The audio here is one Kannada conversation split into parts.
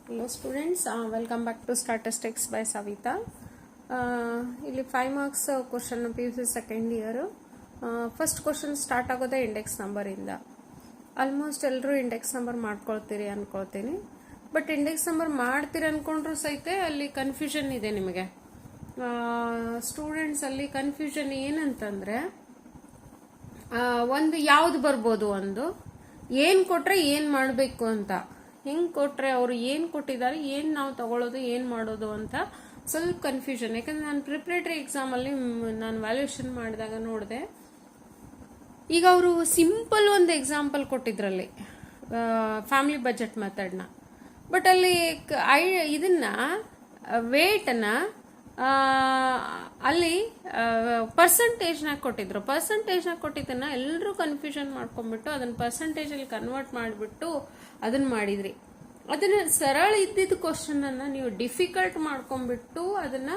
Hello students, welcome back to Statistics by Savita. ಇಲ್ಲಿ 5 marks question PUC second year. First question start ಆಗೋದೇ ಇಂಡೆಕ್ಸ್ ನಂಬರಿಂದ. ಆಲ್ಮೋಸ್ಟ್ ಎಲ್ಲರೂ ಇಂಡೆಕ್ಸ್ ನಂಬರ್ ಮಾಡ್ಕೊಳ್ತೀರಿ ಅನ್ಕೊಳ್ತೀನಿ. ಬಟ್ ಇಂಡೆಕ್ಸ್ ನಂಬರ್ ಮಾಡ್ತೀರಿ ಅನ್ಕೊಂಡ್ರು ಸಹಿತ ಅಲ್ಲಿ ಕನ್ಫ್ಯೂಷನ್ ಇದೆ ನಿಮಗೆ. ಸ್ಟೂಡೆಂಟ್ಸ್ ಅಲ್ಲಿ ಕನ್ಫ್ಯೂಷನ್ ಏನಂತಂದ್ರೆ ಒಂದು ಯಾವ್ದು ಬರ್ಬೋದು, ಒಂದು ಏನ್ ಕೊಟ್ರೆ ಏನ್ ಮಾಡಬೇಕು ಅಂತ, ಹೆಂಗ್ ಕೊಟ್ರೆ ಅವರು ಏನ್ ಕೊಟ್ಟಿದ್ದಾರೆ, ಏನ್ ನಾವು ತಗೊಳ್ಳೋದು, ಏನ್ ಮಾಡೋದು ಅಂತ ಸ್ವಲ್ಪ ಕನ್ಫ್ಯೂಷನ್. ಯಾಕಂದ್ರೆ ನಾನು ಪ್ರಿಪರೇಟರಿ ಎಕ್ಸಾಮ್ ಅಲ್ಲಿ ನಾನು ವ್ಯಾಲ್ಯೂಯೇಷನ್ ಮಾಡಿದಾಗ ನೋಡಿದೆ, ಈಗ ಅವರು ಸಿಂಪಲ್ ಒಂದು ಎಕ್ಸಾಂಪಲ್ ಕೊಟ್ಟಿದ್ರಲ್ಲಿ ಫ್ಯಾಮಿಲಿ ಬಜೆಟ್ ಮೆಥಡ್ನ. ಬಟ್ ಅಲ್ಲಿ ಇದನ್ನ ವೇಟ್ನ ಅಲ್ಲಿ ಪರ್ಸೆಂಟೇಜ್ನಾಗ ಕೊಟ್ಟಿದ್ರು. ಪರ್ಸೆಂಟೇಜ್ನಾಗ ಕೊಟ್ಟಿದ್ದನ್ನ ಎಲ್ಲರೂ ಕನ್ಫ್ಯೂಷನ್ ಮಾಡ್ಕೊಂಡ್ಬಿಟ್ಟು ಅದನ್ನ ಪರ್ಸೆಂಟೇಜ್ ಅಲ್ಲಿ ಕನ್ವರ್ಟ್ ಮಾಡಿಬಿಟ್ಟು ಅದನ್ನ ಮಾಡಿದ್ರಿ. ಅದನ್ನ ಸರಳ ಇದ್ದಿದ್ದ ಕ್ವಶನ್ ಅನ್ನ ನೀವು ಡಿಫಿಕಲ್ಟ್ ಮಾಡ್ಕೊಂಡ್ಬಿಟ್ಟು ಅದನ್ನ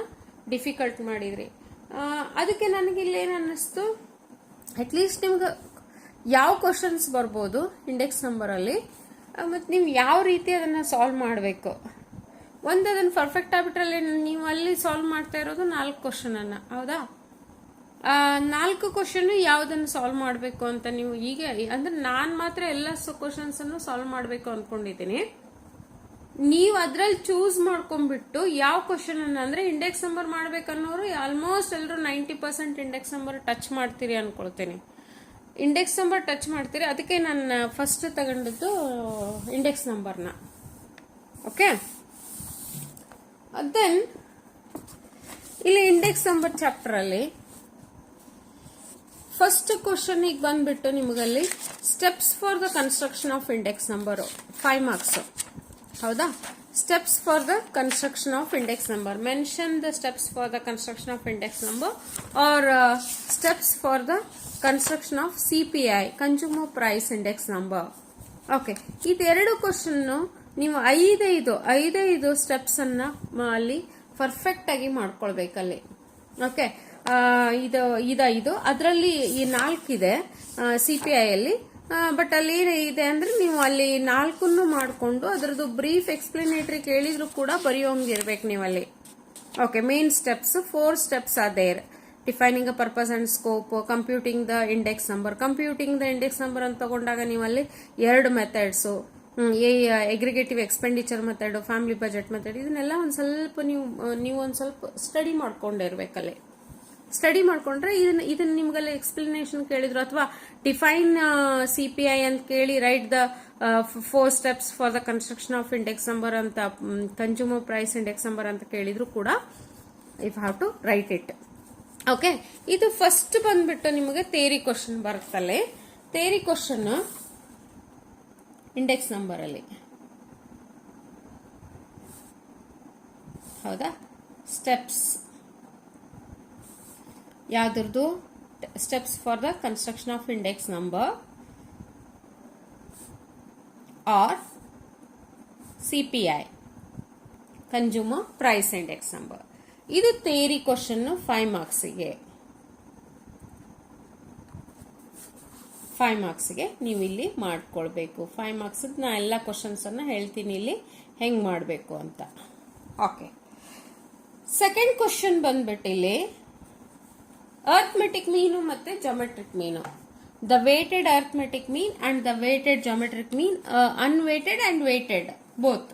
ಡಿಫಿಕಲ್ಟ್ ಮಾಡಿದ್ರಿ. ಅದಕ್ಕೆ ನನಗೆ ಇಲ್ಲಿ ಏನ್ ಅನ್ನಿಸ್ತು, ಅಟ್ಲೀಸ್ಟ್ ನಿಮ್ಗೆ ಯಾವ ಕ್ವಶನ್ಸ್ ಬರ್ಬೋದು ಇಂಡೆಕ್ಸ್ ನಂಬರ್ ಅಲ್ಲಿ, ಮತ್ತೆ ನೀವು ಯಾವ ರೀತಿ ಅದನ್ನ ಸಾಲ್ವ್ ಮಾಡಬೇಕು. ಒಂದು ಅದನ್ನ ಪರ್ಫೆಕ್ಟ್ ಆಗ್ಬಿಟ್ರಲ್ಲಿ ನೀವು ಅಲ್ಲಿ ಸಾಲ್ವ್ ಮಾಡ್ತಾ ಇರೋದು 4 ಕ್ವಶನ್ ಅನ್ನ, ಹೌದಾ? 4 ಕ್ವಶನ್ ಯಾವ್ದನ್ನ ಸಾಲ್ವ್ ಮಾಡಬೇಕು ಅಂತ ನೀವು ಈಗ ಅಂದ್ರೆ ನಾನ್ ಮಾತ್ರ ಎಲ್ಲ ಕ್ವಶನ್ಸ್ ಅನ್ನು ಸಾಲ್ವ್ ಮಾಡಬೇಕು ಅನ್ಕೊಂಡಿದ್ದೀನಿ. ನೀವು ಅದ್ರಲ್ಲಿ ಚೂಸ್ ಮಾಡ್ಕೊಂಡ್ಬಿಟ್ಟು ಯಾವ ಕ್ವಶನ್ ಅನ್ನ ಅಂದ್ರೆ ಇಂಡೆಕ್ಸ್ ನಂಬರ್ ಮಾಡ್ಬೇಕನ್ನೋರು ಆಲ್ಮೋಸ್ಟ್ ಎಲ್ಲರೂ 90% ಇಂಡೆಕ್ಸ್ ನಂಬರ್ ಟಚ್ ಮಾಡ್ತೀರಿ ಅನ್ಕೊಳ್ತೀನಿ. ಇಂಡೆಕ್ಸ್ ನಂಬರ್ ಟಚ್ ಮಾಡ್ತೀರಿ, ಅದಕ್ಕೆ ನಾನು ಫಸ್ಟ್ ತಗೊಂಡದ್ದು ಇಂಡೆಕ್ಸ್ ನಂಬರ್ನ. ಓಕೆ, ದೆನ್ ಇಲ್ಲಿ ಇಂಡೆಕ್ಸ್ ನಂಬರ್ ಚಾಪ್ಟರ್ ಅಲ್ಲಿ ಫಸ್ಟ್ ಕ್ವಶನ್ ಈಗ ಬಂದ್ಬಿಟ್ಟು ನಿಮಗಲ್ಲಿ steps for the construction of index number 5 marks, ಹೌದಾ? Steps for the construction of index number, mention the steps for the construction of index number are steps for the construction of CPI, consumer price index number. Okay, ಇದೆರಡು ಕ್ವಶನ್ ನೀವು ಐದೈದು ಸ್ಟೆಪ್ಸ್ ಅನ್ನ ಅಲ್ಲಿ ಪರ್ಫೆಕ್ಟ್ ಆಗಿ ಮಾಡ್ಕೊಳ್ಬೇಕಲ್ಲಿ. ಓಕೆ, ಇದು ಅದರಲ್ಲಿ ಈ 4 ಇದೆ CPI ಅಲ್ಲಿ. ಬಟ್ ಅಲ್ಲಿ ಇದೆ ಅಂದ್ರೆ ನೀವು ಅಲ್ಲಿ 4 ಮಾಡ್ಕೊಂಡು ಅದರದ್ದು ಬ್ರೀಫ್ ಎಕ್ಸ್ಪ್ಲನೇಟರಿ ಕೇಳಿದ್ರು ಕೂಡ ಬರೆಯೋಂಗಿರ್ಬೇಕು ನೀವು ಅಲ್ಲಿ. Okay, main steps 4 steps are there. Defining a purpose and scope, computing the index number. Computing the index number ಅಂತ ತಗೊಂಡಾಗ ನೀವು ಅಲ್ಲಿ 2 methods, aggregative expenditure method, family budget method, ಇದನ್ನೆಲ್ಲ ಒಂದ್ ಸ್ವಲ್ಪ ನೀವು ಒಂದ್ ಸ್ವಲ್ಪ ಸ್ಟಡಿ ಮಾಡ್ಕೊಂಡಿರ್ಬೇಕಲ್ಲಿ. ಸ್ಟಡಿ ಮಾಡ್ಕೊಂಡ್ರೆ ಇದನ್ನ ನಿಮ್ಗೆಲ್ಲ ಎಕ್ಸ್ಪ್ಲನೇಷನ್ ಕೇಳಿದ್ರು ಅಥವಾ ಡಿಫೈನ್ CPI ಅಂತ ಕೇಳಿ write the 4 steps for the construction of index number ಅಂತ, ಕನ್ಸ್ಯೂಮರ್ ಪ್ರೈಸ್ ಇಂಡೆಕ್ಸ್ ನಂಬರ್ ಅಂತ ಕೇಳಿದ್ರು ಕೂಡ if have to write it. Okay, ಇದು ಫಸ್ಟ್ ಬಂದ್ಬಿಟ್ಟು ನಿಮಗೆ ಥಿಯರಿ ಕ್ವಶನ್ ಬರುತ್ತಲ್ಲೇ. ಥಿಯರಿ ಕ್ವಶನ್ ಇಂಡೆಕ್ಸ್ ನಂಬರ್ ಅಲ್ಲಿ, ಹೌದಾ? ಸ್ಟೆಪ್ಸ್ ಯಾವ್ದು? Steps for the construction of index number are CPI, consumer price index number. ಇದು ಥಿಯರಿ ಕ್ವಶನ್ 5 marksಗೆ. 5 marksಗೆ ನೀವು ಇಲ್ಲಿ ಮಾಡ್ಕೊಳ್ಬೇಕು. 5 marks ನಾ ಎಲ್ಲ ಕ್ವಶನ್ಸ್ ಅನ್ನ ಹೇಳ್ತೀನಿ ಇಲ್ಲಿ ಹೆಂಗ್ ಮಾಡಬೇಕು ಅಂತ. ಓಕೆ, ಸೆಕೆಂಡ್ ಕ್ವಶನ್ ಬಂದ್ಬಿಟ್ಟು ಇಲ್ಲಿ ಅರ್ಥಮೆಟಿಕ್ ಮೀನು ಮತ್ತೆ ಜಾಮೆಟ್ರಿಕ್ ಮೀನು. The weighted arithmetic mean and the weighted geometric mean, unweighted and weighted both,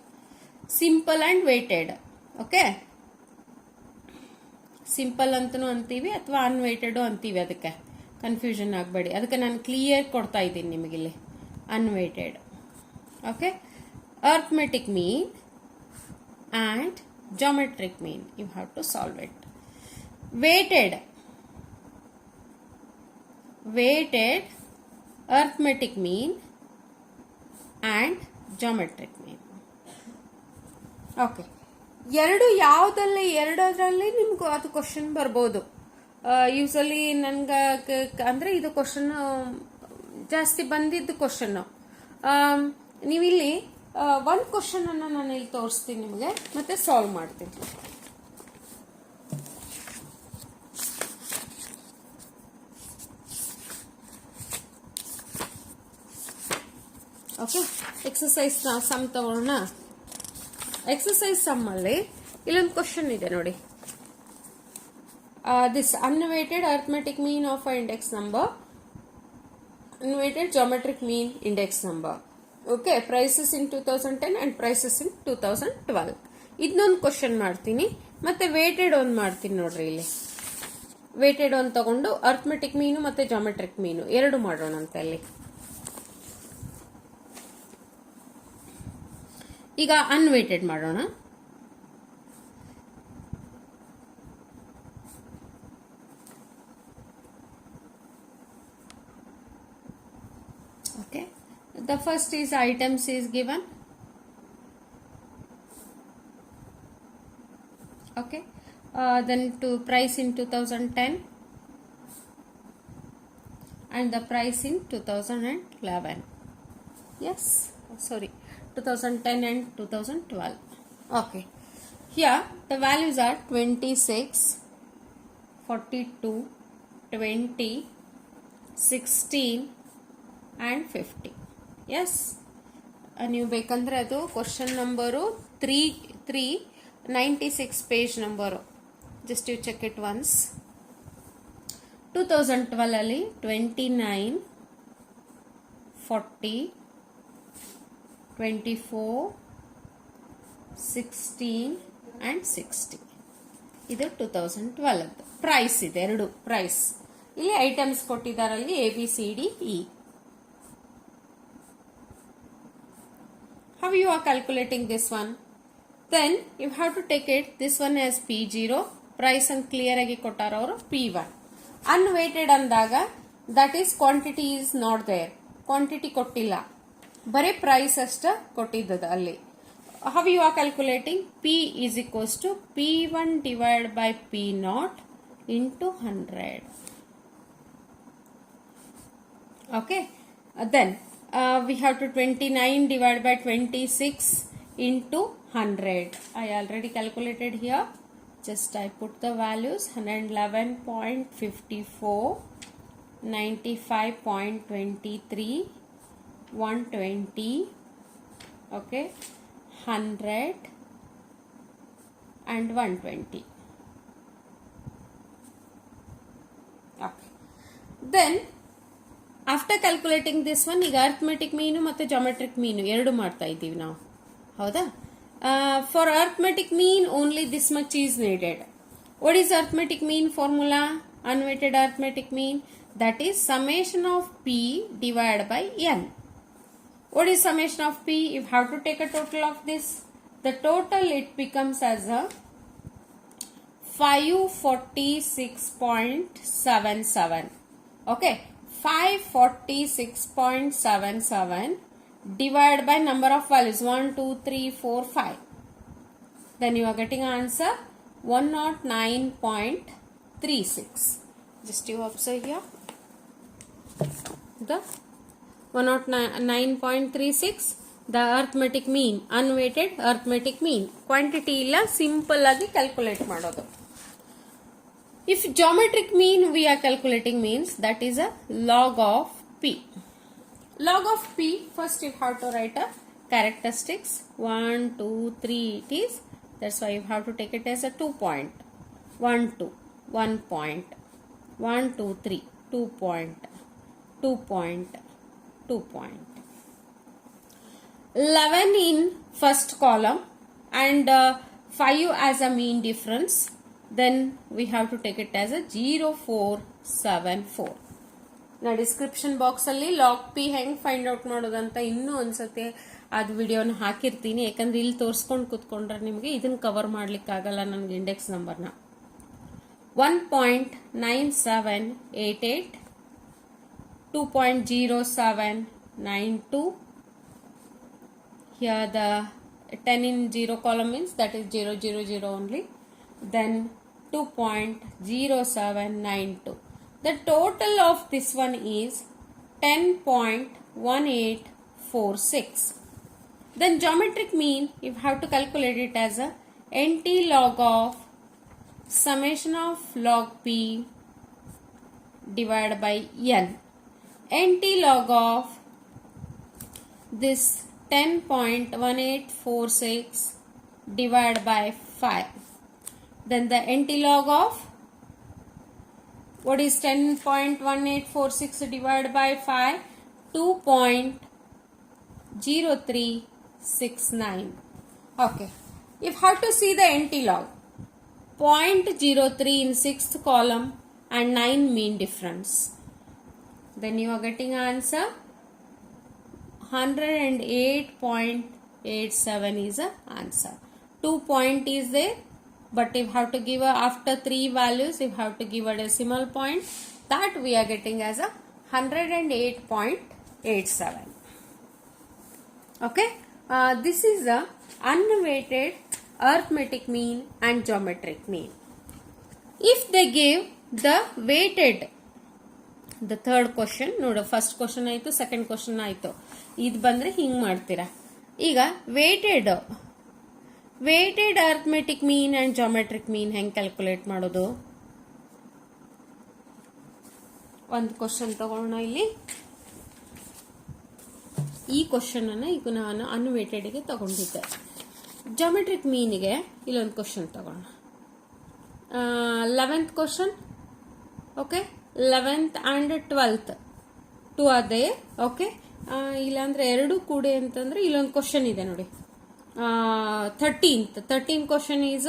simple and weighted. Okay, simple ಅಂತನೂ ಅಂತೀವಿ ಅಥವಾ ಅನ್ವೇಟೆಡ್ ಅಂತೀವಿ, ಅದಕ್ಕೆ ಕನ್ಫ್ಯೂಷನ್ ಆಗಬೇಡಿ. ಅದಕ್ಕೆ ನಾನು ಕ್ಲಿಯರ್ ಕೊಡ್ತಾ ಇದ್ದೀನಿ ನಿಮಗಿಲ್ಲಿ, unweighted. Okay, arithmetic mean and geometric mean, you have to solve it. Weighted arithmetic mean and geometric mean. Okay, ಎರಡರಲ್ಲಿ ನಿಮ್ಗೆ ಅದು ಕ್ವಶನ್ ಬರ್ಬೋದು. ಯೂಸಲಿ ನನ್ಗೆ ಅಂದ್ರೆ ಇದು ಕ್ವಶನ್ ಜಾಸ್ತಿ ಬಂದಿದ್ದು ಕ್ವಶನ್. ನೀವಿಲ್ಲಿ ಒಂದು ಕ್ವಶನ್ ಅನ್ನ ನಾನು ಇಲ್ಲಿ ತೋರಿಸ್ತೀನಿ ನಿಮಗೆ, ಮತ್ತೆ ಸಾಲ್ವ್ ಮಾಡ್ತೀನಿ. ಓಕೆ, ಎಕ್ಸಸೈಸ್ ಸಮ್ ತಗೊಳ್ಳೋಣ. ಎಕ್ಸಸೈಸ್ ಸಮ್ ಅಲ್ಲಿ ಇಲ್ಲೊಂದು ಕ್ವಶನ್ ಇದೆ ನೋಡಿ. This unweighted arithmetic mean of a index number, unweighted geometric mean index number. Okay, prices in 2010 and prices in 2012. ಇದನ್ನೊಂದು ಕ್ವಶನ್ ಮಾಡ್ತೀನಿ, ಮತ್ತೆ ವೇಟೆಡ್ ಒಂದು ಮಾಡ್ತೀನಿ ನೋಡ್ರಿ. ಇಲ್ಲಿ ವೇಟೆಡ್ ಒಂದು ತಗೊಂಡು ಅರ್ಥಮೆಟಿಕ್ ಮೀನು ಮತ್ತೆ ಜಾಮೆಟ್ರಿಕ್ ಮೀನು ಎರಡು ಮಾಡೋಣ ಅಂತ. ಅಲ್ಲಿ ಈಗ ಅನ್ವೇಟೆಡ್ ಮಾಡೋಣ. Okay, the first is items is given. Okay, then to price in 2010 and the price in 2011. Yes, sorry, 2010 and 2012. Okay, here the values are 26, 42, 20, 16 and 50. Yes, ನೀವು ಬೇಕಂದ್ರೆ ಅದು question number 396 page number. Just you check it once. 2012 ಅಲ್ಲಿ 29, 40, 24, 16 and 60. ಇದು 2012 ಪ್ರೈಸ್ ಇದೆ, ಎರಡು ಪ್ರೈಸ್. ಇಲ್ಲಿ items ಕೊಟ್ಟಿದ್ದಾರಲ್ಲಿ ABCDE. How you are calculating this one? Then you have to take it this one as P0, price and clear agi kottaru avaru P1. Unweighted ಅಂದಾಗ that is quantity is not there, quantity ಕೊಟ್ಟಿಲ್ಲ, ಬರೀ ಪ್ರೈಸ್ ಅಷ್ಟ ಕೊಟ್ಟಿದ್ದದ ಅಲ್ಲಿ. How you are calculating? P is equals to P1 divided by P0 into 100. Okay, then we have to 29 divided by 26 into 100. I already calculated here. Just I put the values: 111.54, 95.23, 120. Okay, 100 and 120. Okay, then after calculating this one, ಈಗ ಅರ್ಥಮೆಟಿಕ್ ಮೀನು ಮತ್ತು ಜಾಮೆಟ್ರಿಕ್ ಮೀನು ಎರಡು ಮಾಡ್ತಾ ಇದ್ದೀವಿ ನಾವು, ಹೌದಾ? For arithmetic mean only this much is needed. What is arithmetic mean formula? Unweighted arithmetic mean, that is summation of P divided by N. What is summation of P? You have to take a total of this. The total it becomes as a 546.77. Okay, 546.77 divided by number of values 1, 2, 3, 4, 5. Then you are getting answer 109.36. Just you observe here the 109.36, the arithmetic mean, unweighted arithmetic mean. Quantity illa simple agi calculate ಮಾಡೋದು. If geometric mean we are calculating means that is a log of P. Log of P, first you have to write a characteristics 1, 2, 3 it is. That's why you have to take it as a 2 point. 1, 2, 1 point. 1, 2, 3, 2 point. 2 point. 2 point. 11 in first column and 5 as a mean difference. Then we have to take it as a 0474. ನಾ ಡಿಸ್ಕ್ರಿಪ್ಷನ್ ಬಾಕ್ಸ್ ಅಲ್ಲಿ ಲಾಗ್ ಪಿ ಹೆಂಗ್ ಫೈಂಡ್ ಔಟ್ ಮಾಡೋದಂತ ಇನ್ನೂ ಒಂದ್ಸತಿ ಅದು ವಿಡಿಯೋನ ಹಾಕಿರ್ತೀನಿ. ಯಾಕಂದ್ರೆ ಇಲ್ಲಿ ತೋರಿಸ್ಕೊಂಡು ಕುತ್ಕೊಂಡ್ರೆ ನಿಮಗೆ ಇದನ್ನ ಕವರ್ ಮಾಡ್ಲಿಕ್ಕೆ ಆಗಲ್ಲ ನನಗೆ ಇಂಡೆಕ್ಸ್ ನಂಬರ್ನ. 1.9788, 2.0792. Here the 10 in 0 column means that is 000 only. Then 2.0792. The total of this one is 10.1846. Then geometric mean, you have to calculate it as a NT log of summation of log P divided by N. NT log of this 10.1846 divided by 5. Then the NT log of what is 10.1846 divided by 5? 2.0369. Okay. If how to see the NT log, 0.03 in 6th column and 9 mean difference. Then you are getting answer 108.87 is the answer. 2 point is there, but if have to give after 3 values, if have to give a decimal point, that we are getting as a 108.87. Okay, this is a unweighted arithmetic mean and geometric mean. If they give the weighted, the third question ನೋಡು, ಫಸ್ಟ್ ಕ್ವಶನ್ ಆಯಿತು, ಸೆಕೆಂಡ್ ಕ್ವಶನ್ ಆಯಿತು, ಇದು ಬಂದರೆ ಹಿಂಗೆ ಮಾಡ್ತೀರಾ. ಈಗ weighted arithmetic mean and geometric mean ಹೆಂಗೆ ಕ್ಯಾಲ್ಕುಲೇಟ್ ಮಾಡೋದು? ಒಂದು ಕ್ವಶನ್ ತಗೋಣ. ಇಲ್ಲಿ ಈ ಕ್ವಶನ್ ಅನ್ನು ಈಗ ನಾನು ಅನ್ವೇಟೆಡ್ಗೆ ತಗೊಂಡಿದ್ದೆ. ಜಾಮೆಟ್ರಿಕ್ ಮೀನಿಗೆ ಇಲ್ಲೊಂದು ಕ್ವಶನ್ ತಗೋಣ. 11th question. Okay, 11th and 12th 2 ಅದೇ. ಓಕೆ, ಇಲ್ಲಾಂದ್ರೆ ಎರಡು ಕೂಡಿ ಅಂತಂದ್ರೆ ಇಲ್ಲೊಂದು ಕ್ವಶನ್ ಇದೆ ನೋಡಿ. 13th question is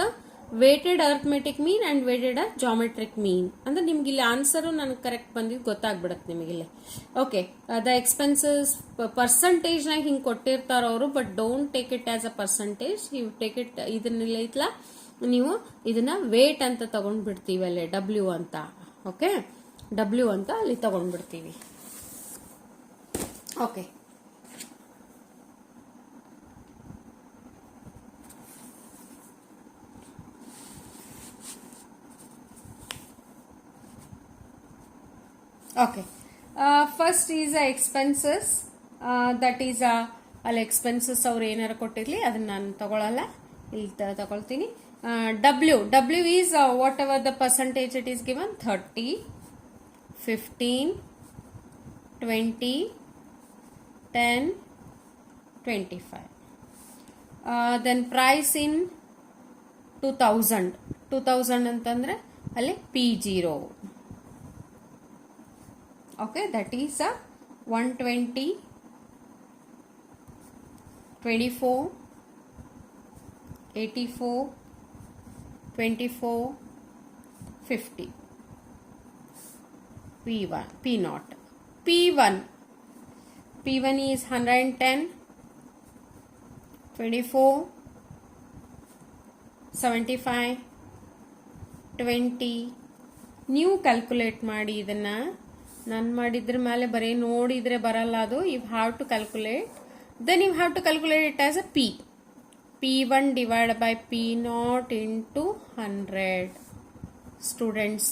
weighted arithmetic mean and weighted geometric mean. ಅಂದ್ರೆ ನಿಮ್ಗೆ ಇಲ್ಲಿ ಆನ್ಸರು ನನಗೆ ಕರೆಕ್ಟ್ ಬಂದಿದ್ದು ಗೊತ್ತಾಗ್ಬಿಡತ್ತೆ ನಿಮಗೆ ಇಲ್ಲಿ. ಓಕೆ, ದ ಎಕ್ಸ್ಪೆನ್ಸಸ್ ಪರ್ಸಂಟೇಜ್ನಾಗ ಹಿಂಗೆ ಕೊಟ್ಟಿರ್ತಾರ ಅವರು, but don't take it as a percentage. You take it, ಇದನ್ನೆಲ್ಲ ಐತ್ಲ, ನೀವು ಇದನ್ನ ವೇಟ್ ಅಂತ ತಗೊಂಡ್ಬಿಡ್ತೀವಿ ಅಲ್ಲೇ, ಡಬ್ಲ್ಯೂ ಅಂತ. ಓಕೆ, ಡಬ್ಲ್ಯೂ ಅಂತ ಅಲ್ಲಿ ತಗೊಂಡ್ಬಿಡ್ತೀವಿ. Okay, okay, first is a expenses. That is ಅಲ್ಲಿ ಎಕ್ಸ್ಪೆನ್ಸಸ್ ಅವ್ರು ಏನಾರು ಕೊಟ್ಟಿರ್ಲಿ ಅದನ್ನ ನಾನು ತಗೊಳ್ಳಲ್ಲ, ಇಲ್ಲಿ ತಗೊಳ್ತೀನಿ. W is whatever the percentage it is given, 30, 15, 20, 10, 25. Then price in 2000 ಅಂತಂದ್ರೆ ಅಲ್ಲಿ P0. Okay, that is 120, 24, 84, 24, 50. P0. P1 is 110, 24, 75, 20. ನೀವು ಕ್ಯಾಲ್ಕುಲೇಟ್ ಮಾಡಿ ಇದನ್ನ. ನಾನು ಮಾಡಿದ್ರ ಮೇಲೆ ಬರೀ ನೋಡಿದ್ರೆ ಬರಲ್ಲ ಅದು. You have to calculate. Then you have to calculate it as a P1 divided by P0 into 100. Students,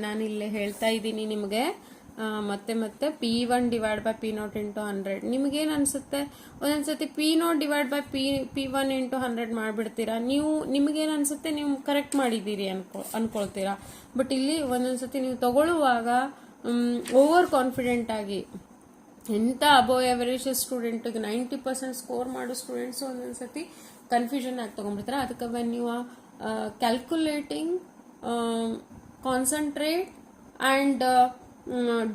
ನಾನು ಇಲ್ಲಿ ಹೇಳ್ತಾ ಇದ್ದೀನಿ ನಿಮಗೆ ಮತ್ತೆ P1 divided by P0 into 100. ನಿಮಗೇನು ಅನ್ಸುತ್ತೆ? ಒಂದೊಂದ್ಸತಿ P0 divided by P1 into 100 ಮಾಡಿಬಿಡ್ತೀರಾ ನೀವು. ನಿಮಗೇನು ಅನ್ಸುತ್ತೆ? ನೀವು ಕರೆಕ್ಟ್ ಮಾಡಿದ್ದೀರಿ ಅನ್ಕೊಳ್ತೀರಾ. ಬಟ್ ಇಲ್ಲಿ ಒಂದೊಂದ್ಸತಿ ನೀವು ತಗೊಳ್ಳುವಾಗ ಓವರ್ ಕಾನ್ಫಿಡೆಂಟ್ ಆಗಿ, ಎಂಥ ಅಬೋವ್ ಎವರೇಜ್ ಸ್ಟೂಡೆಂಟಿಗೆ 90% ಸ್ಕೋರ್ ಮಾಡೋ ಸ್ಟೂಡೆಂಟ್ಸ್ ಒಂದೊಂದ್ಸತಿ ಕನ್ಫ್ಯೂಷನ್ ಆಗಿ ತಗೊಂಡ್ಬಿಡ್ತಾರೆ. ಅದಕ್ಕೆ when you are calculating, concentrate and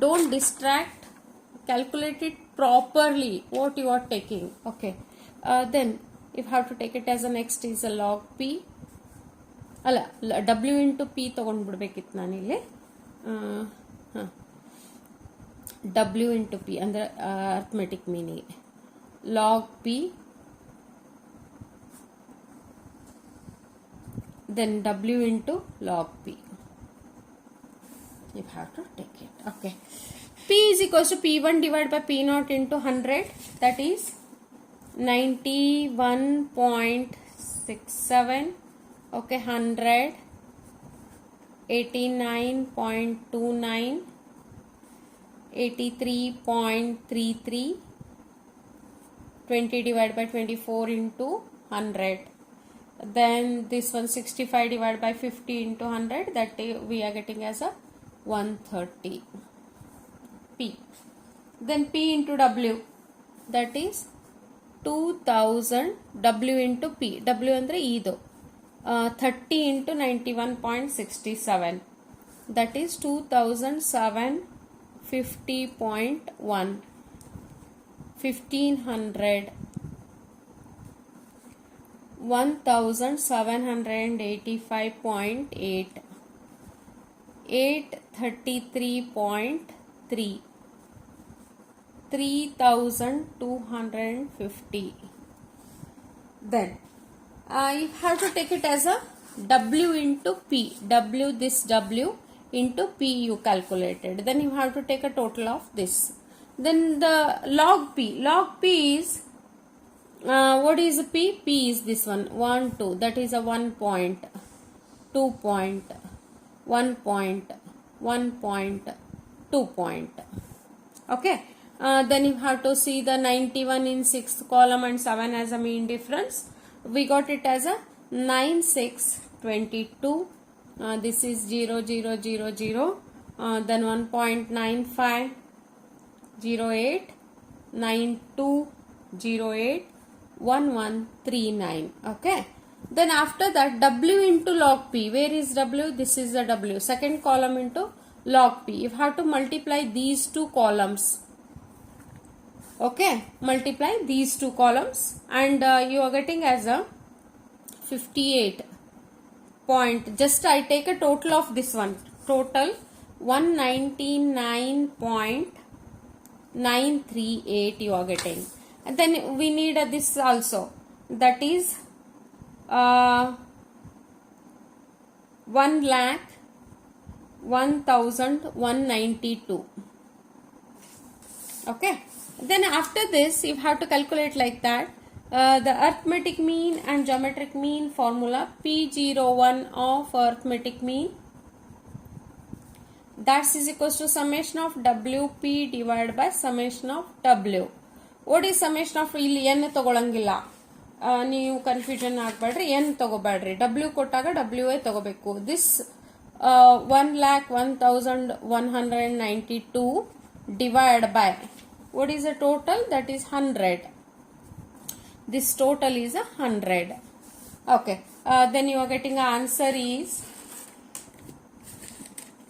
don't distract. Calculate it properly what you are taking. Okay, then if have to take it as a next is a log P. ಅಲ್ಲ, W into P ತಗೊಂಡ್ಬಿಡ್ಬೇಕಿತ್ತು ನಾನಿಲ್ಲಿ. W into P ಅಂದ್ರೆ ಅರ್ಥಮೆಟಿಕ್ ಮೀನಿಗೆ log P, then W into log P. You have to take it. Okay, P is equals to P1 divided by P0 into 100. That is 91.67. Okay, 100, 89.29, 83.33, 20 divided by 24 into 100. Then this one 65 divided by 50 into 100. That we are getting as a 130. P. Then P into W, that is 2000 W into P. W andre idu 30 into 91.67. That is 2750.1. 1500. 1785.8. 833.3. 3250. Then you have to take it as a W into P. W, this W into P you calculated. Then you have to take a total of this. Then the log P. Log P is what is P? P is this one 1 2. That is a 1 point, 2 point, 1 point, 1 point, 2 point. Okay. Then you have to see the 91 in 6th column and 7 as a mean difference. We got it as a 9622. This is 0 0 0 0. Then 1.9508, 9208, 1139. Okay. Then after that W into log P. Where is W? This is the W. Second column into log P. You have to multiply these two columns. Okay, multiply these two columns and you are getting as a 58 point. Just I take a total of this one. Total 199.938 you are getting. And then we need this also. That is 1,01,192. Okay. Then after this you have to calculate like that. The arithmetic mean and geometric mean formula. P01 of arithmetic mean, that is equals to summation of WP divided by summation of W. What is summation of? ಇಲ್ಲಿ n ತಗೊಳಂಗಿಲ್ಲ, ನೀವು ಕನ್ಫ್ಯೂಷನ್ ಆಗಬೇಡ್ರಿ, n ತಗೋಬೇಡ್ರಿ. W ಕೊಟ್ಟಾಗ W ತಗೋಬೇಕು. This 1,01,192 divided by, what is the total? That is 100. This total is 100. Okay. Then you are getting an answer is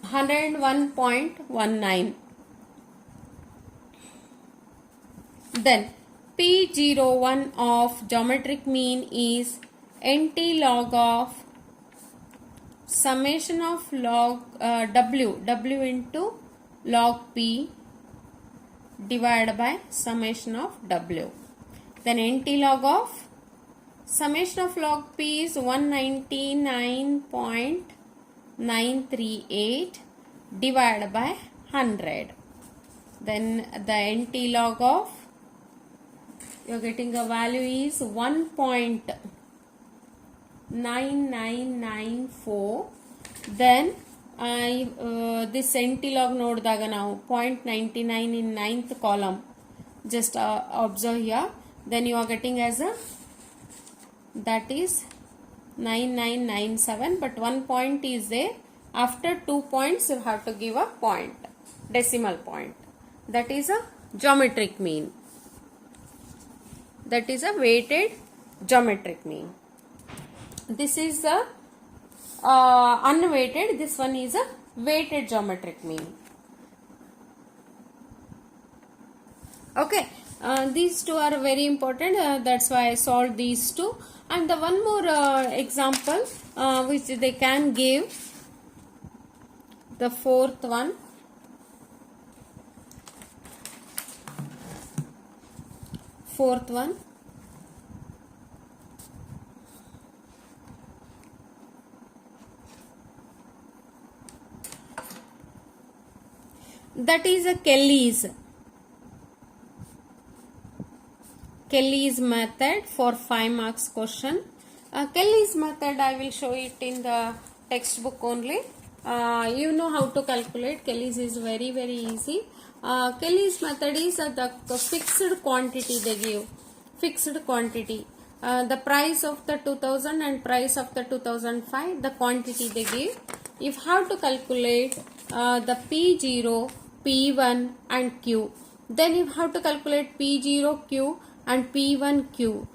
101.19. Then P01 of geometric mean is NT log of summation of log W into log P divided by summation of W. Then NT log of summation of log P is 199.938 divided by 100. Then the NT log of, you are getting a value is 1.9994. Then this NT log ನೋಡಿದಾಗ ನಾವು 0.99 in 9th column. Just observe here. Then you are getting as a, that is 9997, but 1 point is there. After 2 points you have to give a point, decimal point. That is a geometric mean. That is a weighted geometric mean. This is a unweighted. This one is a weighted geometric mean. Okay. These two are very important. That's why I solved these two. And the one more example which they can give, the fourth one. Fourth one. That is a Kelly's method for 5 marks question. Kelly's method, I will show it in the textbook only. You know how to calculate. Kelly's is very easy. Kelly's method is the fixed quantity they give. Fixed quantity. The price of the 2000 and price of the 2005, the quantity they give. If how to calculate the P0, P1 and Q, then you have to calculate P0, Q and P1Q.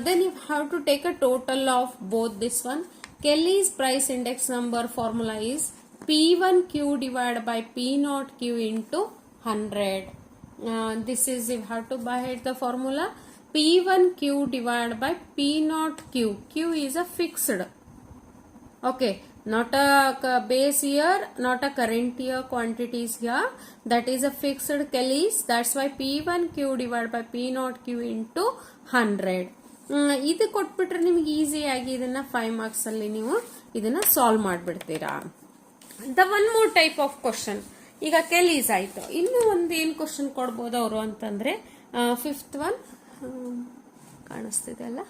Then you have to take a total of both this one. Kelly's price index number formula is P1Q divided by P0Q into 100. This is, you have to buy the formula P1Q divided by P0Q. Q is a fixed. Okay, not a base year, not a current year quantities here. That is a fixed Kelly's. That's why P1Q divided by P0Q into 100. ಇದು ಕೊಟ್ಬಿಟ್ರೆ ನಿಮಗೆ ಈಸಿಯಾಗಿ ಇದನ್ನ 5 ಮಾರ್ಕ್ಸ್ ಅಲ್ಲಿ ನೀವು ಇದನ್ನ ಸಾಲ್ವ್ ಮಾಡಿಬಿಡ್ತೀರಾ. The one more type of question. ಈಗ ಕೆಲೀಸ್ ಆಯ್ತು. ಇನ್ನು ಒಂದು ಏನ್ ಕ್ವಶನ್ ಕೊಡ್ಬೋದು ಅವರು ಅಂತಂದ್ರೆ ಫಿಫ್ತ್ ಒನ್ ಕಾಣಿಸ್ತಿದೆ ಅಲ್ಲ.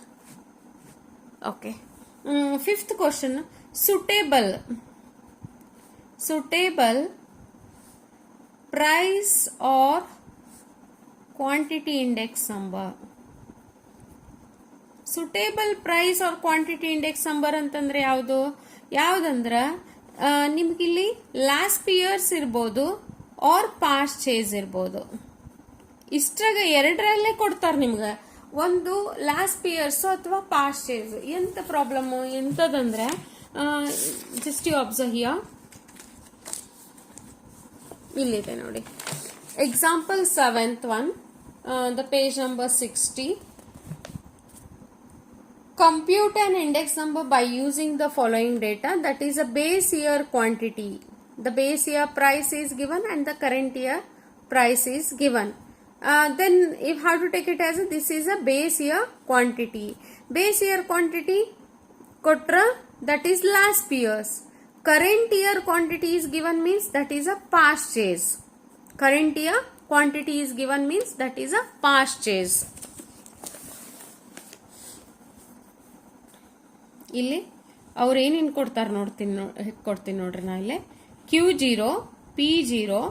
Okay, fifth question, suitable price or quantity index number. suitable price or quantity index number ಅಂತಂದ್ರೆ ಯಾವುದಂದ್ರ ನಿಮ್ಗಿಲ್ಲಿ ಲಾಸ್ಟ್ ಇಯರ್ಸ್ ಇರ್ಬೋದು ಆರ್ ಪಾಸ್ಟ್ ಚೇಸ್ ಇರ್ಬೋದು. ಇಷ್ಟ್ರಾಗ ಎರಡರಲ್ಲೇ ಕೊಡ್ತಾರೆ ನಿಮ್ಗೆ. ಒಂದು ಲಾಸ್ಟ್ ಇಯರ್ಸ್ ಅಥವಾ ಪಾಸ್ಟ್ ಚೇಸ್. ಎಂತ problem ಎಂತದಂದ್ರೆ just you observe here. ಇಲ್ಲಿದೆ ನೋಡಿ. Example 7th one, the page number 60. Compute an index number by using the following data, that is a base year quantity. The base year price is given and the current year price is given. Then if how to take it as this is a base year quantity. Base year quantity kotra, that is last year's. Current year quantity is given means that is a past chase. Current year quantity is given means that is a past chase. ಇಲ್ಲಿ ಅವ್ರು ಏನೇನು ಕೊಡ್ತಾರೆ ಕೊಡ್ತೀನಿ ನೋಡ್ರಿ. ನಾ ಇಲ್ಲಿ Q0, P0,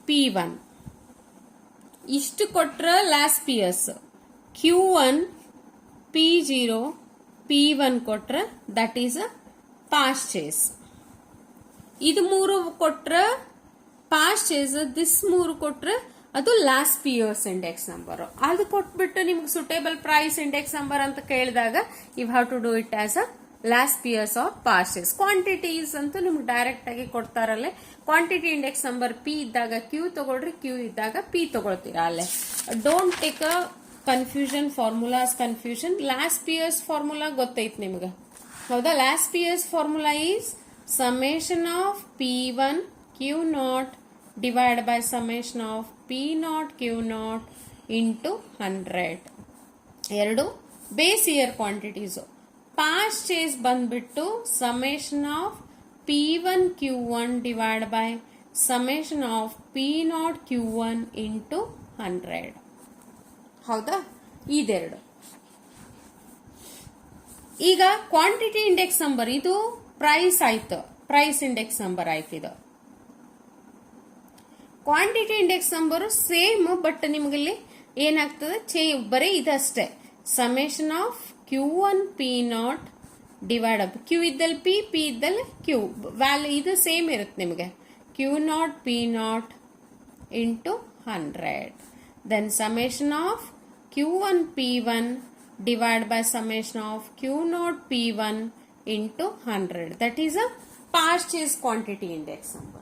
P1 ಇಷ್ಟು ಕೊಟ್ರ last years. Q1, P0, P1 ಕೊಟ್ರ that is a past chase. ಇದು ಮೂರು ಕೊಟ್ರ ಪಾಸ್ಟ್ ಚೇಸ್, ದಿಸ್ ಮೂರು ಕೊಟ್ರ ಅದು ಲಾಸ್ಟ್ ಇಯರ್ಸ್ ಇಂಡೆಕ್ಸ್ ನಂಬರ್. ಅದು ಕೊಟ್ಬಿಟ್ಟು ನಿಮ್ಗೆ ಸುಟೇಬಲ್ ಪ್ರೈಸ್ ಇಂಡೆಕ್ಸ್ ನಂಬರ್ ಅಂತ ಕೇಳಿದಾಗ you have to do it as a Laspeyres or Paasche. Quantities ಅಂತೂ ನಿಮ್ಗೆ ಡೈರೆಕ್ಟ್ ಆಗಿ ಕೊಡ್ತಾರಲ್ಲೇ. ಕ್ವಾಂಟಿಟಿ ಇಂಡೆಕ್ಸ್ ನಂಬರ್ P ಇದ್ದಾಗ Q ತಗೊಳ್ರಿ, Q ಇದ್ದಾಗ P ತಗೊಳ್ತೀರಾ ಅಲ್ಲೇ. Don't take a confusion, formulas confusion. Laspeyres formula ಗೊತ್ತೈತ್ ನಿಮ್ಗೆ, ಹೌದಾ? Laspeyres formula is summation of P1 Q0 divided by summation of P0 Q0 into 100. ಎರಡು base year quantities. Paasche ಬಂದ್ಬಿಟ್ಟು summation of P1 Q1 divided by summation of P0 Q1 into 100. ಹೌದಾ? ಇದೆರಡು. ಈಗ ಕ್ವಾಂಟಿಟಿ ಇಂಡೆಕ್ಸ್ ನಂಬರ್, ಇದು ಪ್ರೈಸ್ ಆಯ್ತು, ಪ್ರೈಸ್ ಇಂಡೆಕ್ಸ್ ನಂಬರ್ ಆಯ್ತು. ಇದು quantity index number same, but ನಿಮ್ಗಿಲ್ಲಿ ಏನಾಗ್ತದೆ ಬರೀ ಇದಷ್ಟೇ. Summation of Q1 P0 divide up Q ಇದ್ದಲ್ಲಿ P ಇದ್ದಲ್ಲಿ Q ವ್ಯಾಲ್ಯೂ ಇದು ಸೇಮ್ ಇರುತ್ತೆ ನಿಮಗೆ. Q0 P0 into 100. Then summation of Q1 P1 divided by summation of Q0 P1 into 100. That is a past chase quantity index number.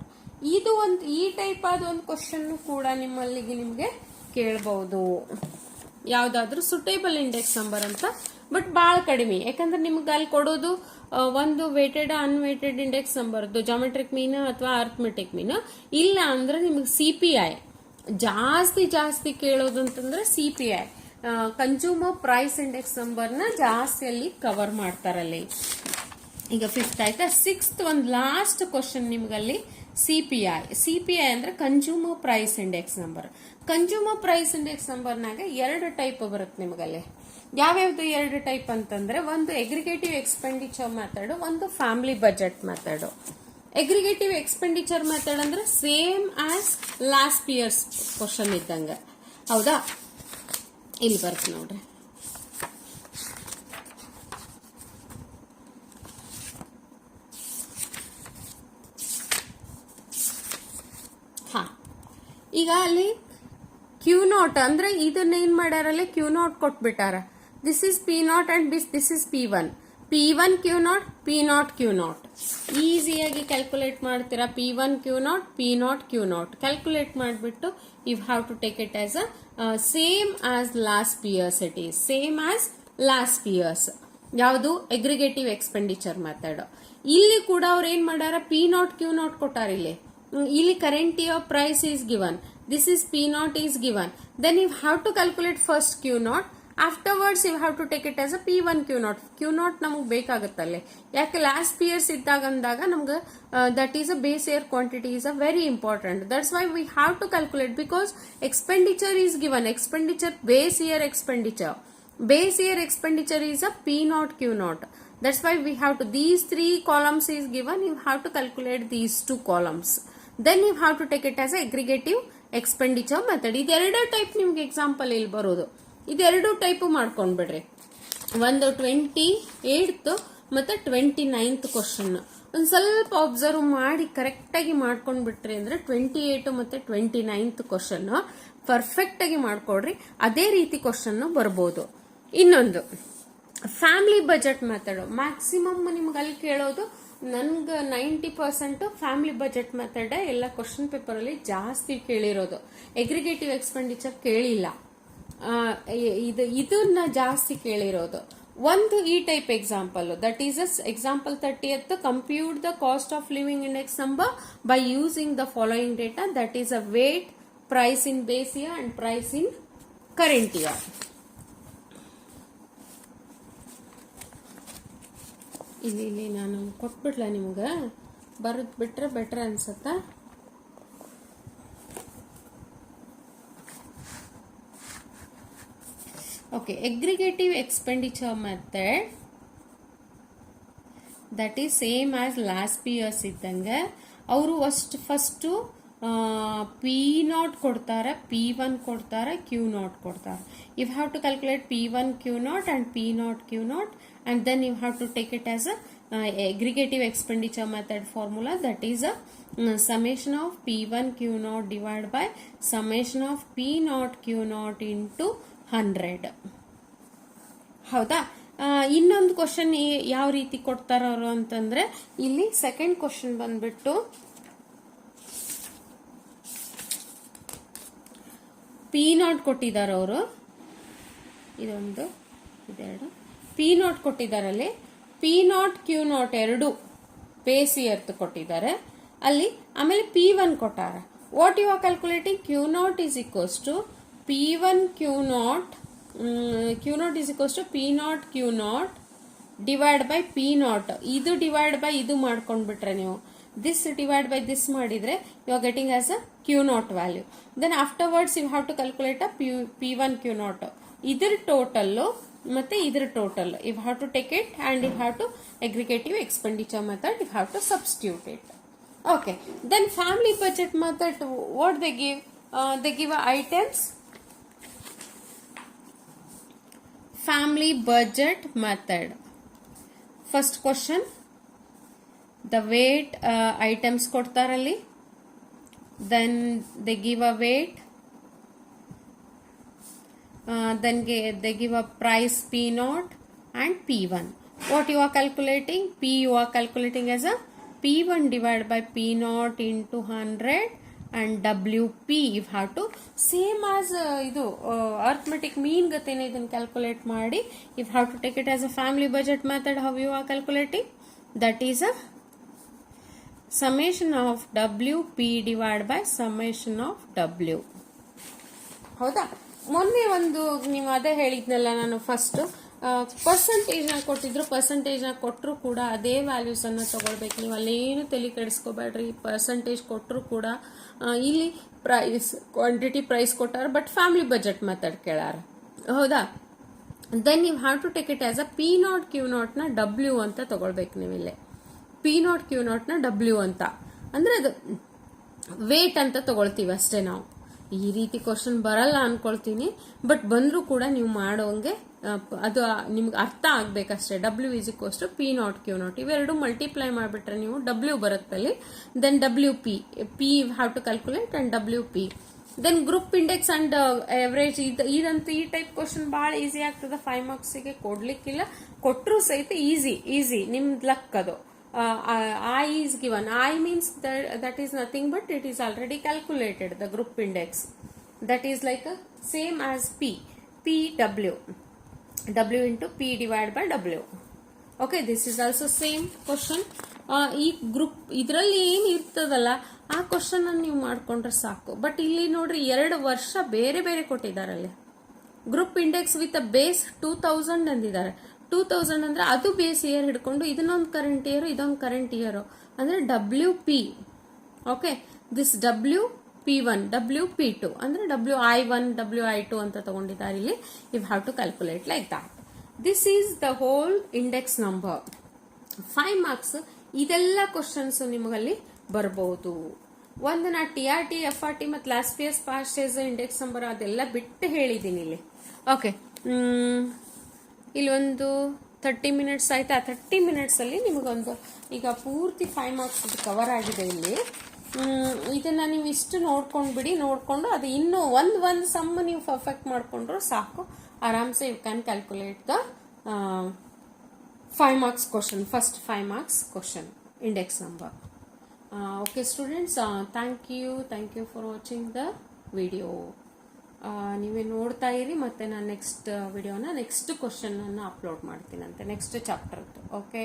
ಇದು ಒಂದು ಈ ಟೈಪ್ ಆದ ಒಂದು ಕ್ವಶನ್ ಕೂಡ ನಿಮಗೆ ಕೇಳಬಹುದು. ಯಾವ್ದಾದ್ರು ಸುಟೇಬಲ್ ಇಂಡೆಕ್ಸ್ ನಂಬರ್ ಅಂತ, ಬಟ್ ಬಹಳ ಕಡಿಮೆ. ಯಾಕಂದ್ರೆ ನಿಮ್ಗೆ ಅಲ್ಲಿ ಕೊಡೋದು ಒಂದು ವೇಟೆಡ್ ಅನ್ವೇಟೆಡ್ ಇಂಡೆಕ್ಸ್ ನಂಬರ್ದು ಜಾಮೆಟ್ರಿಕ್ ಮೀನ್ ಅಥವಾ ಅರ್ಥಮೆಟಿಕ್ ಮೀನ್. ಇಲ್ಲ ಅಂದ್ರೆ ನಿಮ್ಗೆ CPI ಜಾಸ್ತಿ ಕೇಳೋದು ಅಂತಂದ್ರೆ CPI ಕನ್ಸ್ಯೂಮರ್ ಪ್ರೈಸ್ ಇಂಡೆಕ್ಸ್ ನಂಬರ್ನ ಜಾಸ್ತಿ ಅಲ್ಲಿ ಕವರ್ ಮಾಡ್ತಾರಲ್ಲಿ. ಈಗ ಫಿಫ್ತ್ ಆಯ್ತಾ. ಸಿಕ್ಸ್ತ್ ಒಂದು ಲಾಸ್ಟ್ ಕ್ವಶನ್ ನಿಮ್ಗಲ್ಲಿ CPI ಅಂದ್ರೆ consumer price index number. Consumer price index ನಂಬರ್ನಾಗ ಎರಡು ಟೈಪ್ ಬರುತ್ತೆ ನಿಮಗಲ್ಲಿ. ಯಾವ್ಯಾವ್ದು ಎರಡು ಟೈಪ್ ಅಂತಂದ್ರೆ, ಒಂದು ಎಗ್ರಿಗೇಟಿವ್ ಎಕ್ಸ್ಪೆಂಡಿಚರ್ ಮೆಥಡ್, ಒಂದು family budget method. Aggregative expenditure method ಅಂದ್ರೆ same as Laspeyres question ಇದ್ದಂಗ, ಹೌದಾ? ಇಲ್ಲಿ ಬರುತ್ತೆ ನೋಡ್ರಿ. ಈಗ ಅಲ್ಲಿ ಕ್ಯೂ ನಾಟ್ ಅಂದ್ರೆ ಇದನ್ನ ಏನ್ ಮಾಡ್ಯಾರಲ್ಲಿ ಕ್ಯೂ ನಾಟ್ ಕೊಟ್ಬಿಟ್ಟಾರ. This is P naught and this is P1. P1 Q naught P0 Q naught. ಈಸಿಯಾಗಿ ಕ್ಯಾಲ್ಕುಲೇಟ್ ಮಾಡ್ತೀರಾ. P1 Q naught P0 Q naught calculate ಮಾಡಿಬಿಟ್ಟು you have to take it as a same as Laspeyres. It is same as Laspeyres. ಯಾವುದು ಎಗ್ರಿಗೇಟಿವ್ ಎಕ್ಸ್ಪೆಂಡಿಚರ್ ಮೆಥಡ್. ಇಲ್ಲಿ ಕೂಡ ಅವ್ರು ಏನ್ ಮಾಡ್ಯಾರ P0 Q ನಾಟ್ ಕೊಟ್ಟಾರ. ಇಲ್ಲಿ current year price is given. This is P0 is given. Then you have to calculate first Q naught. Afterwards you have to take it as a P1 Q naught. Q naught ನಮಗೆ ಬೇಕಾಗುತ್ತಲ್ಲೇ. ಯಾಕೆ ಲಾಸ್ಟ್ ಇಯರ್ಸ್ ಇದ್ದಾಗ ಅಂದಾಗ ನಮ್ಗೆ that is a base year quantity is a very important. That's why we have to calculate because expenditure is given. Expenditure base year expenditure. Base year expenditure is a P0 Q naught. That's why we have to, these three columns is given, you have to calculate these two columns. Then you have to take it as a aggregative expenditure method. ಇದೆರಡು ಟೈಪ್ ನಿಮ್ಗೆ ಎಕ್ಸಾಂಪಲ್ ಇಲ್ಲಿ ಬರೋದು. ಇದೆರಡು ಟೈಪ್ ಮಾಡ್ಕೊಂಡ್ಬಿಡ್ರಿ. ಒಂದು 28th ಮತ್ತೆ 29th ಕ್ವಶನ್ ಒಂದು ಸ್ವಲ್ಪ ಅಬ್ಸರ್ವ್ ಮಾಡಿ ಕರೆಕ್ಟ್ ಆಗಿ ಮಾಡ್ಕೊಂಡ್ಬಿಟ್ರಿ ಅಂದ್ರೆ 28 ಮತ್ತೆ 29th ಕ್ವಶನ್ ಪರ್ಫೆಕ್ಟ್ ಆಗಿ ಮಾಡ್ಕೊಡ್ರಿ. ಅದೇ ರೀತಿ ಕ್ವಶನ್ ಬರ್ಬೋದು. ಇನ್ನೊಂದು ಫ್ಯಾಮಿಲಿ ಬಜೆಟ್ ಮೆಥಡ್. ಮ್ಯಾಕ್ಸಿಮಮ್ ನಿಮ್ಗೆ ಅಲ್ಲಿ ಕೇಳೋದು ನನ್ಗೆ 90% ಫ್ಯಾಮಿಲಿ ಬಜೆಟ್ ಮೆಥಡ್ ಎಲ್ಲ ಕ್ವಶನ್ ಪೇಪರ್ ಅಲ್ಲಿ ಜಾಸ್ತಿ ಕೇಳಿರೋದು. ಎಗ್ರಿಗೇಟಿವ್ ಎಕ್ಸ್ಪೆಂಡಿಚರ್ ಕೇಳಿಲ್ಲ. ಇದನ್ನ ಜಾಸ್ತಿ ಕೇಳಿರೋದು. ಒಂದು ಈ type example, that is example 30th. Compute the cost of living index number by using the following data. That is a weight, price in base year and price in current year. ಇಲ್ಲಿ ನಾನು ಕೊಟ್ಬಿಟ್ಲ ನಿಮ್ಗೆ ಬರದ್ ಬಿಟ್ರೆ ಬೆಟರ್ ಅನ್ಸತ್ತ. Okay, aggregative expenditure method that is same as Laspeyres ಇದ್ದಂಗೆ ಅವರು ಫಸ್ಟ್ P0 ಕೊಡ್ತಾರೆ, P1 ಕೊಡ್ತಾರೆ, Q0 ಕೊಡ್ತಾರೆ. You have to calculate P1 Q0 and P0 Q0 and then you have to take it as a aggregative expenditure method formula. That is a summation of P1 Q0 divided by summation of P0 Q0 into 100. ಹೌದಾ? ಇನ್ನೊಂದು ಕ್ವಶನ್ ಯಾವ ರೀತಿ ಕೊಡ್ತಾರ ಅವರು ಅಂತಂದ್ರೆ, ಇಲ್ಲಿ ಸೆಕೆಂಡ್ ಕ್ವಶನ್ ಬಂದ್ಬಿಟ್ಟು P0 ಕೊಟ್ಟಿದ್ದಾರೆ ಅವರು. ಇದೊಂದು ಇದೆರಡು P0 ಕೊಟ್ಟಿದ್ದಾರಲ್ಲಿ. P0 Q0 ಎರಡು ಬೇಸ್ ಇಯರ್ ಕೊಟ್ಟಿದ್ದಾರೆ ಅಲ್ಲಿ. ಆಮೇಲೆ P1 ಕೊಟ್ಟಾರ. What you are calculating? Q0 is equals to P1 Q0. Q0 is equals to P0 Q0 divide by P0. ಇದು ಡಿವೈಡ್ ಬೈ ಇದು ಮಾಡ್ಕೊಂಡ್ಬಿಟ್ರೆ ನೀವು this divide by this ಮಾಡಿದ್ರೆ you are getting as a Q0 value. Then afterwards you have to calculate a P1 Q0. ಇದರ ಟೋಟಲ್ ಮತ್ತೆ ಇದರ total you have to take it and you have to aggregative expenditure method you have to substitute it. Okay, then family budget method, what they give? They give items. Family budget method. First question, the weight items ಕೊಡ್ತಾರಲ್ಲಿ. Then they give a weight. Then they give a price P0 and P1. What you are calculating? P you are calculating as a P1 divided by P0 into 100 and WP you have to same as ಇದು arithmetic mean ಗತೆನೆ ಇದನ್ನ ಕ್ಯಾಲ್ಕುಲೇಟ್ ಮಾಡಿ you have to take it as a family budget method. How you are calculating? That is a summation of WP divided by summation of W. ಹೌದಾ? ಮೊನ್ನೆ ಒಂದು ನೀವು ಅದೇ ಹೇಳಿದ್ನಲ್ಲ ನಾನು ಫಸ್ಟ್ ಪರ್ಸೆಂಟೇಜ್ ನ ಕೊಟ್ಟಿದ್ರು, ಪರ್ಸೆಂಟೇಜ್ ನ ಕೊಟ್ಟರು ಕೂಡ ಅದೇ ವ್ಯಾಲ್ಯೂಸ್ ಅನ್ನ ತಗೊಳ್ಬೇಕು. ನೀವು ಅಲ್ಲೇನು ತಲೆ ಕೆಡಿಸ್ಕೋಬೇಡ್ರಿ. ಪರ್ಸೆಂಟೇಜ್ ಕೊಟ್ಟರು ಕೂಡ ಇಲ್ಲಿ ಪ್ರೈಸ್ ಕ್ವಾಂಟಿಟಿ ಪ್ರೈಸ್ ಕೊಟ್ಟಾರ, ಬಟ್ ಫ್ಯಾಮಿಲಿ ಬಜೆಟ್ ಮೆಥಡ್ ಕೇಳಾರ. ಹೌದಾ? Then you have to take it as a P0 Q0 ನ W ಅಂತ ತಗೊಳ್ಬೇಕು ನೀವು. ಇಲ್ಲೇ P0 Q0 ನ W ಅಂತ ಅಂದ್ರೆ ಅದು ವೇಟ್ ಅಂತ ತಗೊಳ್ತೀವಿ ಅಷ್ಟೇ ನಾವು. ಈ ರೀತಿ ಕ್ವಶನ್ ಬರಲ್ಲ ಅನ್ಕೊಳ್ತೀನಿ, ಬಟ್ ಬಂದ್ರೂ ಕೂಡ ನೀವು ಮಾಡೋಂಗೆ ಅದು ನಿಮ್ಗೆ ಅರ್ಥ ಆಗ್ಬೇಕಷ್ಟೇ. W is equals to P0 Q0 ಇವೆರಡು ಮಲ್ಟಿಪ್ಲೈ ಮಾಡಿಬಿಟ್ರೆ ನೀವು W ಬರುತ್ತಲ್ಲಿ. Then WP P have to calculate and WP then group index and average ಇದಂತೂ ಈ ಟೈಪ್ ಕ್ವಶನ್ ಬಹಳ ಈಸಿ ಆಗ್ತದೆ 5 ಮಾರ್ಕ್ಸ್ಗೆ ಕೊಡ್ಲಿಕ್ಕಿಲ್ಲ, ಕೊಟ್ಟರು ಸಹಿತ ಈಸಿ ನಿಮ್ದು ಲಕ್ ಅದು. I is given. I means that is nothing but it is already calculated, the group index. That is like a same as W into P divided by W. Okay, this is also same question. ಈ ಗ್ರೂಪ್ ಇದರಲ್ಲಿ ಏನು ಇರ್ತದಲ್ಲ ಆ ಕ್ವಶನ್ ಅನ್ನು ನೀವು ಮಾಡ್ಕೊಂಡ್ರೆ ಸಾಕು. ಬಟ್ ಇಲ್ಲಿ ನೋಡ್ರಿ 2 ವರ್ಷ ಬೇರೆ ಬೇರೆ ಕೊಟ್ಟಿದ್ದಾರೆ. ಗ್ರೂಪ್ ಇಂಡೆಕ್ಸ್ ವಿತ್ ಬೇಸ್ 2000 ಅಂದಿದ್ದಾರೆ. 2000 ಅಂದ್ರೆ ಅದು ಬೇಸ್ ಇಯರ್ ಹಿಡ್ಕೊಂಡು ಇದನ್ನೊಂದು ಕರೆಂಟ್ ಇಯರ್ ಇದೊಂದು ಕರೆಂಟ್ ಇಯರ್ ಅಂದ್ರೆ WP. Okay, this WP1 WP2 ಅಂದ್ರೆ WI1 WI2 ಅಂತ ತಗೊಂಡಿದ್ದಾರೆ ಇಲ್ಲಿ. You have to calculate like that. This is the whole index number. 5 marks ಇದೆಲ್ಲ ಕ್ವಶನ್ಸ್ ನಿಮಗಲ್ಲಿ ಬರಬಹುದು. ಒಂದು ನಾ TRT FRT ಮತ್ತು last years past years index number ಅದೆಲ್ಲ ಬಿಟ್ಟು ಹೇಳಿದ್ದೀನಿ ಇಲ್ಲಿ. ಓಕೆ, ಇಲ್ಲಿ ಒಂದು 30 ಮಿನಿಟ್ಸ್ ಆಯ್ತಾ. 30 ಮಿನಿಟ್ಸ್ ಅಲ್ಲಿ ನಿಮಗೊಂದು ಈಗ ಪೂರ್ತಿ 5 ಮಾರ್ಕ್ಸ್ ಕವರ್ ಆಗಿದೆ ಇಲ್ಲಿ. ಇದನ್ನ ನೀವು ಇಷ್ಟು ನೋಡ್ಕೊಂಡ್ಬಿಡಿ. ನೋಡ್ಕೊಂಡು ಅದು ಇನ್ನೂ ಒಂದು ಸಮ್ ನೀವು ಪರ್ಫೆಕ್ಟ್ ಮಾಡ್ಕೊಂಡ್ರು ಸಾಕು. ಆರಾಮ್ಸೆ you can calculate the 5 marks question, first 5 marks question, index number. Okay students, thank you for watching the video. ನೀವೇ ನೋಡ್ತಾ ಇರಿ, ಮತ್ತೆ ನಾನು ನೆಕ್ಸ್ಟ್ ವಿಡಿಯೋನ ನೆಕ್ಸ್ಟ್ ಕ್ವಶನ್ ಅನ್ನು ಅಪ್ಲೋಡ್ ಮಾಡ್ತೀನಂತೆ, ನೆಕ್ಸ್ಟ್ ಚಾಪ್ಟರ್ದು. ಓಕೆ.